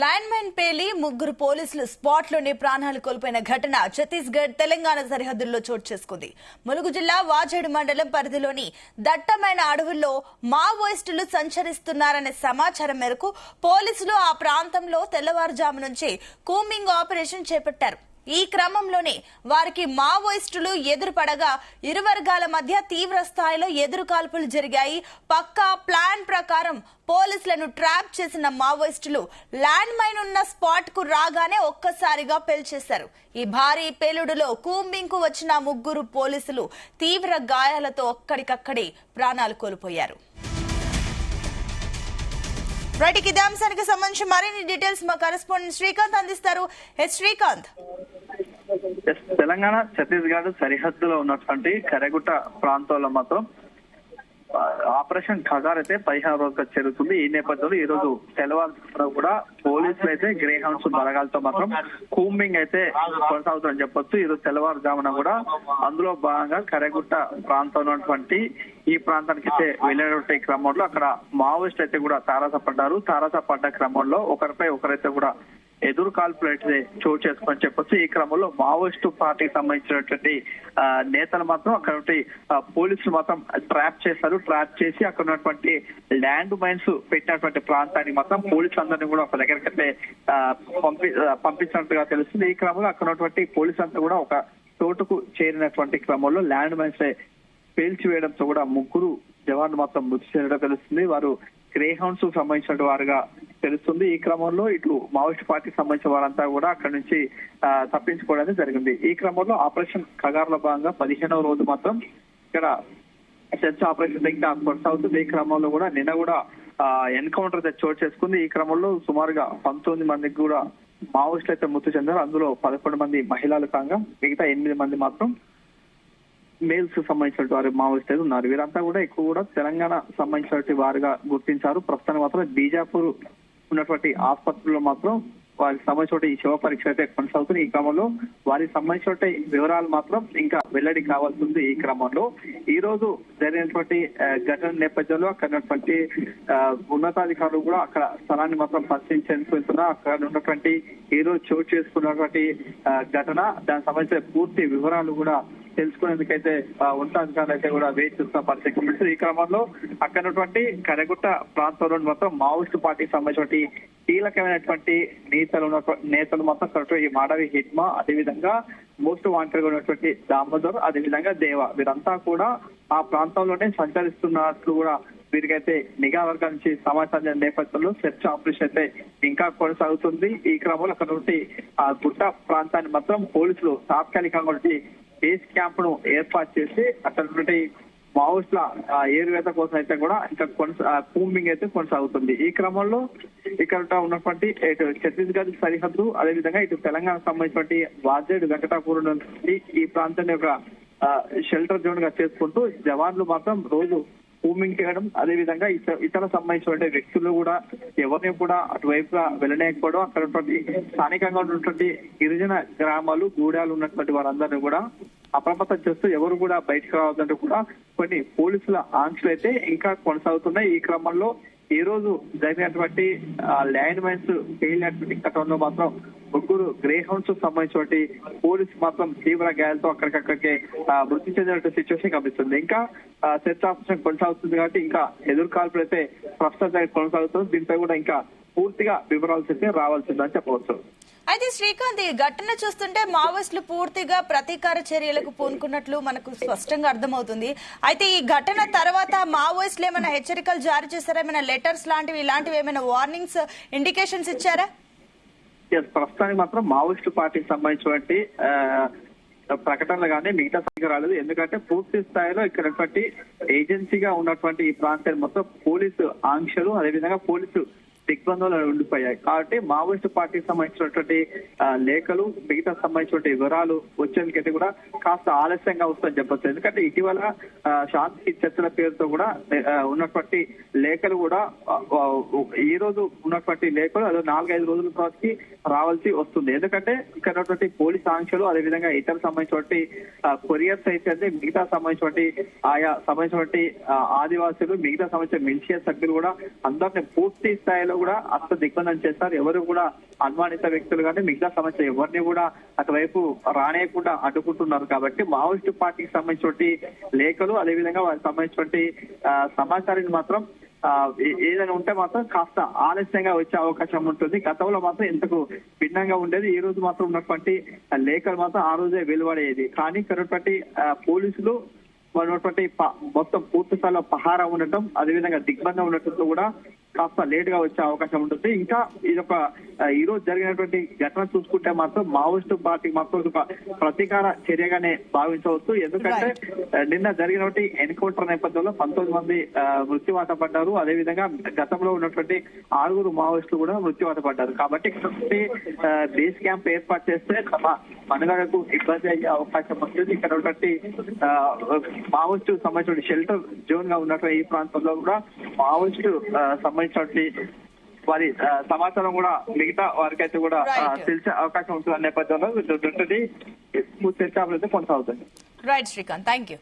Line mine పేలి ముగ్గురు పోలీసులు spot లోనే ప్రాణాలు కోల్పోయిన ఘటన ఛత్తీస్గఢ్ తెలంగాణ సరిహద్దుల్లో చోటు చేసుకుంది. ములుగు జిల్లా వాజేడు మండలం పరిధిలోని దట్టమైన అడవుల్లో మావోయిస్టులు సంచరిస్తున్నారనే సమాచారం మేరకు పోలీసులు ఆ ప్రాంతంలో తెల్లవారుజాము నుంచి కూంబింగ్ ఆపరేషన్ చేపట్టారు. ఈ క్రమంలోనే వారికి మావోయిస్టులు ఎదురుపడగా ఇరు వర్గాల మధ్య తీవ్ర స్థాయిలో ఎదురుకాల్పులు జరిగాయి. పక్కా ప్లాన్ ప్రకారం పోలీసులను ట్రాప్ చేసిన మావోయిస్టులు ల్యాండ్ మైన్ ఉన్న స్పాట్ కు రాగానే ఒక్కసారిగా పేల్చేశారు. ఈ భారీ పేలుడులో కూంబింగ్ కు వచ్చిన ముగ్గురు పోలీసులు తీవ్ర గాయాలతో అక్కడికక్కడే ప్రాణాలు కోల్పోయారు. రైట్, ఇదే అంశానికి సంబంధించి మరిన్ని డీటెయిల్స్ మా కరెస్పాండెంట్ శ్రీకాంత్ అందిస్తారు. శ్రీకాంత్, తెలంగాణ ఛత్తీస్గఢ్ సరిహద్దులో ఉన్నటువంటి కరెగుట్ట ప్రాంతంలో మాత్రం ఆపరేషన్ ఖగార్ అయితే 15వ రోజుగా జరుగుతుంది. ఈ నేపథ్యంలో ఈ రోజు తెల్లవారు కూడా పోలీసులు అయితే గ్రే హౌన్స్ బలగాలతో మాత్రం కూంబింగ్ అయితే కొనసాగుతుందని చెప్పొచ్చు. ఈ రోజు తెల్లవారుజామున కూడా అందులో భాగంగా కరెగుట్ట ప్రాంతంలో ఉన్నటువంటి ఈ ప్రాంతానికి అయితే వెళ్ళినటువంటి క్రమంలో అక్కడ మావోయిస్ట్ అయితే కూడా తారాసపడ్డ క్రమంలో ఒకరిపై ఒకరైతే కూడా ఎదురు కాల్పులు అయితే చోటు చేసుకొని చెప్పొచ్చు. ఈ క్రమంలో మావోయిస్టు పార్టీకి సంబంధించినటువంటి నేతలు మాత్రం అక్కడ పోలీసులు మాత్రం ట్రాప్ చేశారు. ట్రాప్ చేసి అక్కడ ఉన్నటువంటి ల్యాండ్ మైన్స్ పెట్టినటువంటి ప్రాంతానికి మాత్రం పోలీసులందరినీ కూడా ఒక దగ్గరికి అయితే పంపించినట్టుగా తెలుస్తుంది. ఈ క్రమంలో అక్కడ ఉన్నటువంటి పోలీసులంతా కూడా ఒక చోటుకు చేరినటువంటి క్రమంలో ల్యాండ్ మైన్స్ పేల్చివేయడంతో కూడా ముగ్గురు జవాన్లు మాత్రం మృతి చెందడం తెలుస్తుంది. వారు గ్రే హౌండ్స్ సంబంధించిన వారుగా తెలుస్తుంది. ఈ క్రమంలో ఇటు మావోయిస్ట్ పార్టీకి సంబంధించిన వారంతా కూడా అక్కడ నుంచి తప్పించుకోవడానికి జరిగింది. ఈ క్రమంలో ఆపరేషన్ ఖగార్ లో భాగంగా 15వ రోజు మాత్రం ఇక్కడ సెర్చ్ ఆపరేషన్ ఇంకా కొనసాగుతుంది. ఈ క్రమంలో కూడా నిన్న కూడా ఎన్కౌంటర్ అయితే చోటు చేసుకుంది. ఈ క్రమంలో సుమారుగా 19 మందికి కూడా మావోయిస్టులు అయితే మృతి చెందారు. అందులో 11 మంది మహిళలు కాగా మిగతా 8 మంది మాత్రం మేల్స్ సంబంధించిన వారు మావోయిస్టులు ఉన్నారు. వీరంతా కూడా ఎక్కువ కూడా తెలంగాణ సంబంధించిన వారుగా గుర్తించారు. ప్రస్తుతానికి మాత్రం బీజాపూర్ ఉన్నటువంటి ఆసుపత్రుల్లో మాత్రం వారికి సంబంధించిన ఈ శవ పరీక్ష అయితే కొనసాగుతుంది. ఈ క్రమంలో వారికి సంబంధించిన వివరాలు మాత్రం ఇంకా వెల్లడి కావాల్సి ఉంది. ఈ క్రమంలో ఈ రోజు జరిగినటువంటి ఘటన నేపథ్యంలో అక్కడ ఉన్నటువంటి ఉన్నతాధికారులు కూడా అక్కడ స్థలాన్ని మాత్రం పరిశీలించేందుకు వెళ్తున్నారు. అక్కడ ఉన్నటువంటి ఈ రోజు చోటు చేసుకున్నటువంటి ఘటన దానికి సంబంధించిన పూర్తి వివరాలు కూడా తెలుసుకునేందుకైతే ఉన్నతాధికారులు అయితే కూడా వేచి చూస్తున్న పరిస్థితి. ఈ క్రమంలో అక్కడ ఉన్నటువంటి కరెగుట్ట ప్రాంతంలో మొత్తం మావోయిస్టు పార్టీకి సంబంధించిన కీలకమైనటువంటి నేతలు మొత్తం కరెక్ట్ ఈ మాడవి హిట్మా, అదేవిధంగా మోస్ట్ వాంటెడ్ గా ఉన్నటువంటి దామోదర్, అదేవిధంగా దేవ, వీరంతా కూడా ఆ ప్రాంతంలోనే సంచరిస్తున్నట్లు కూడా వీరికైతే నిఘా వర్గాల నుంచి సమాచారం నేపథ్యంలో సెర్చ్ ఆపరేషన్ అయితే ఇంకా కొనసాగుతుంది. ఈ క్రమంలో అక్కడ నుండి ఆ గుట్ట ప్రాంతాన్ని మాత్రం పోలీసులు తాత్కాలికంగా బేస్ క్యాంప్ ను ఏర్పాటు చేసి అక్కడ నుండి మావోయిస్టుల ఏరువేత కోసం అయితే కూడా ఇంకా కూంబింగ్ అయితే కొనసాగుతుంది. ఈ క్రమంలో ఇక్కడ ఉన్నటువంటి ఇటు ఛత్తీస్గఢ్ సరిహద్దు, అదేవిధంగా ఇటు తెలంగాణ సంబంధించినటువంటి వాజేడు వెంకటాపూర్ నుండి ఈ ప్రాంతాన్ని ఒక షెల్టర్ జోన్ గా చేసుకుంటూ జవాన్లు మాత్రం రోజు కూంబింగ్ చేయడం, అదేవిధంగా ఇతర సంబంధించిన వ్యక్తులు కూడా ఎవరిని కూడా అటువైపుగా వెళ్ళలేకపోవడం, అక్కడ ఉన్నటువంటి స్థానికంగా ఉన్నటువంటి గిరిజన గ్రామాలు గూడాలు ఉన్నటువంటి వారందరినీ కూడా అప్రమత్తం చేస్తూ ఎవరు కూడా బయటకు రావద్దంటూ కూడా కొన్ని పోలీసుల ఆంక్షలు అయితే ఇంకా కొనసాగుతున్నాయి. ఈ క్రమంలో ఈ రోజు జరిగినటువంటి ల్యాండ్ మైన్స్ పేలినటువంటి ఘటనలో మాత్రం ముగ్గురు గ్రే హౌండ్స్ సంబంధించిన పోలీసు మాత్రం తీవ్ర గాయాలతో అక్కడికక్కడికే మృతి చెందినటువంటి సిచ్యువేషన్ కనిపిస్తుంది. ఇంకా సెర్చ్ ఆపరేషన్ కొనసాగుతుంది కాబట్టి ఇంకా ఎదురు కాల్పులు అయితే ప్రస్తుతం కొనసాగుతుంది. దీనిపై కూడా ఇంకా పూర్తిగా వివరాలు అయితే రావాల్సిందని చెప్పవచ్చు. అయితే శ్రీకాంత్, ఈ ఘటన చూస్తుంటే మావోయిస్టులు పూర్తిగా ప్రతీకార చర్యలకు పూనుకున్నట్లు మనకు స్పష్టంగా అర్థమవుతుంది. అయితే ఈ ఘటన తర్వాత మావోయిస్టులు ఏమైనా హెచ్చరికలు జారీ చేశారా? ఏమైనా లెటర్స్ ఇలాంటివి ఏమైనా వార్నింగ్స్, ఇండికేషన్స్ ఇచ్చారా? ప్రస్తుతానికి మాత్రం మావోయిస్టు పార్టీకి సంబంధించినటువంటి ప్రకటనలు కానీ మిగతా సంఖ్య రాలేదు. ఎందుకంటే పూర్తి స్థాయిలో ఇక్కడ ఏజెన్సీగా ఉన్నటువంటి ఈ ప్రాంతాన్ని మొత్తం పోలీసు ఆంక్షలు, అదేవిధంగా పోలీసు దిగ్బంధంలో ఉండిపోయాయి. కాబట్టి మావోయిస్టు పార్టీకి సంబంధించినటువంటి లేఖలు, మిగతా సంబంధించిన వివరాలు వచ్చేందుకైతే కూడా కాస్త ఆలస్యంగా వస్తుందని చెప్పొచ్చు. ఎందుకంటే ఇటీవల శాంతి చర్చల పేరుతో కూడా ఉన్నటువంటి లేఖలు కూడా ఈ రోజు ఉన్నటువంటి లేఖలు అదే 4-5 రోజుల తర్వాతకి రావాల్సి వస్తుంది. ఎందుకంటే ఇక్కడ ఉన్నటువంటి పోలీస్ ఆంక్షలు, అదేవిధంగా ఇతర సంబంధించినటువంటి కొరియర్స్ అయితే మిగతా సంబంధించినటువంటి ఆయా సంబంధించినటువంటి ఆదివాసులు, మిగతా సంబంధించిన మిలిషియా సభ్యులు కూడా అందరినీ పూర్తి స్థాయిలో పూర్తిగా కూడా అస్త దిగ్బంధం చేస్తారు. ఎవరు కూడా అనుమానిత వ్యక్తులు కానీ మిగతా సమస్య ఎవరిని కూడా అటువైపు రానేయకుండా అడ్డుకుంటున్నారు. కాబట్టి మావోయిస్టు పార్టీకి సంబంధించిన లేఖలు అదేవిధంగా వారికి సంబంధించిన సమాచారాన్ని మాత్రం ఏదైనా ఉంటే మాత్రం కాస్త ఆలస్యంగా వచ్చే అవకాశం ఉంటుంది. గతంలో మాత్రం ఇంతకు భిన్నంగా ఉండేది. ఈ రోజు మాత్రం ఉన్నటువంటి లేఖలు మాత్రం ఆ రోజే వెలువడేది. కానీ ఇక్కడ పోలీసులు ఉన్నటువంటి మొత్తం పూర్తి స్థాయిలో పహారా ఉండటం అదేవిధంగా దిగ్బంధం ఉండటంతో కూడా కాస్త లేట్ గా వచ్చే అవకాశం ఉంటుంది. ఇంకా ఇదొక ఈ రోజు జరిగినటువంటి ఘటన చూసుకుంటే మాత్రం మావోయిస్టు పార్టీకి మాత్రం ఒక ప్రతీకార చర్యగానే భావించవచ్చు. ఎందుకంటే నిన్న జరిగినటువంటి ఎన్కౌంటర్ నేపథ్యంలో 19 మంది మృత్యువాత పడ్డారు. అదేవిధంగా గతంలో ఉన్నటువంటి 6 మావోయిస్టులు కూడా మృత్యువాత పడ్డారు. కాబట్టి బేస్ క్యాంప్ ఏర్పాటు చేస్తే తమ మనుగడకు ఇబ్బంది అయ్యే అవకాశం ఉంటుంది. ఇక్కడ ఉన్నటువంటి మావోయిస్టు సంబంధించిన షెల్టర్ జోన్ గా ఉన్నటువంటి ఈ ప్రాంతంలో కూడా మావోయిస్టు సంబంధించినటువంటి వారి సమాచారం కూడా మిగతా వారికైతే కూడా తెలిసే అవకాశం ఉంటుంది. నేపథ్యంలో పూర్తి చర్చ కొనసాగుతుంది. Right Srikanth, thank you.